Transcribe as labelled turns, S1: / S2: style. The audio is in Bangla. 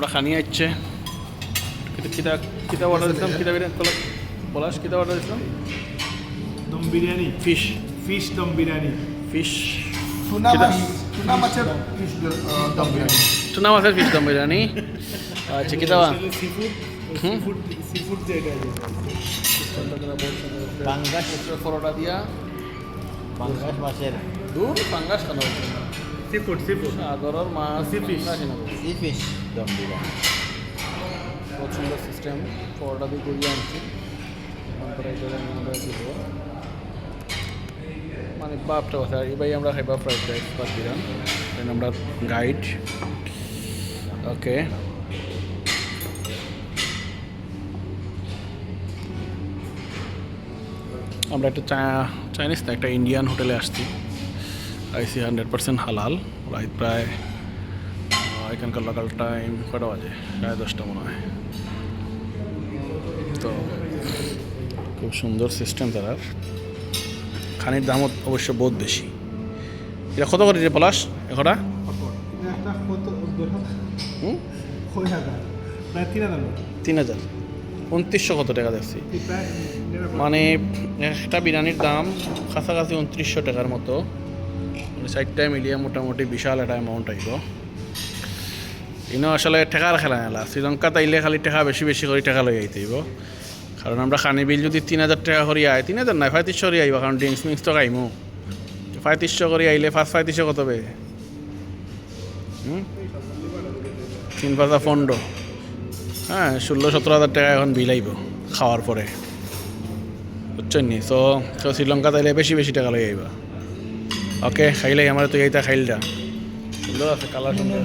S1: আমরা খানি আসছে কিতা কিতা অর্ডার দিলাম কিতা বিরিয়ানি পলাশ কিতা অর্ডার দিলাম
S2: dum biryani
S1: fish
S2: fish dum biryani
S1: fish
S3: tuna মাছের ফিশ দম বিরিয়ানি
S1: টুনা মাছের ফিশ দম বিরিয়ানি আচ্ছা কিতা
S2: সিফুড সিফুড যেটা
S1: পাঙ্গাস পরোটা দিয়া
S4: পাঙ্গাস মাছের
S1: দূর পাঙ্গাস খানো
S2: সিফুড সিফুড
S1: সাগরের মাছ
S2: C fish.
S4: C fish dum biryani
S1: বহুত সুন্দর সিস্টেম পরোটা দিয়ে করিয়ে আনছি তারপরে এটা আমরা দিব মানে বাপটা কথা এবার আমরা খাইবা ফ্রাইড রাইস বা বিরিয়ানি দেন আমরা গাইড ওকে আমরা একটা চাইনিজ না একটা ইন্ডিয়ান হোটেলে আসছি আইসি 100% হালাল রাত প্রায় এখানকার লোকাল টাইম কটা বাজে 10:30 মনে হয় তো খুব সুন্দর সিস্টেম তার খানির দামও অবশ্য বহুত বেশি এটা কত করে যে পলাশ একটা
S2: একটা কত
S1: হুম
S2: কয় হাজার প্রায়
S1: 3,000 2900 কত টাকা দেখছি মানে একটা বিরিয়ানির দাম কাছাকাছি 2900 টাকার মতো মানে সাইডটায় মিলিয়ে মোটামুটি বিশাল একটা অ্যামাউন্ট আইব ইনো আসলে টেকার খেলা নেলা শ্রীলঙ্কা তাইলে খালি টাকা বেশি বেশি করে টাকা লই আইতেইব কারণ আমরা খানি বিল যদি 3,000 টাকা করে আয় 3,000 নাই 3,500 করে আইব কারণ ড্রিঙ্কস মিক্স তো খাইমু 3,500 করে আইলে 3,500 কত বে 3,500 হ্যাঁ 16-17,000 টাকা এখন বিল আইব খাওয়ার পরে বুঝছেন নি তো শ্রীলঙ্কা তাইলে বেশি বেশি টাকা লই আইবা ওকে খাইলাই আমার তো এইটা খাইলটা সুন্দর আছে কালার সুন্দর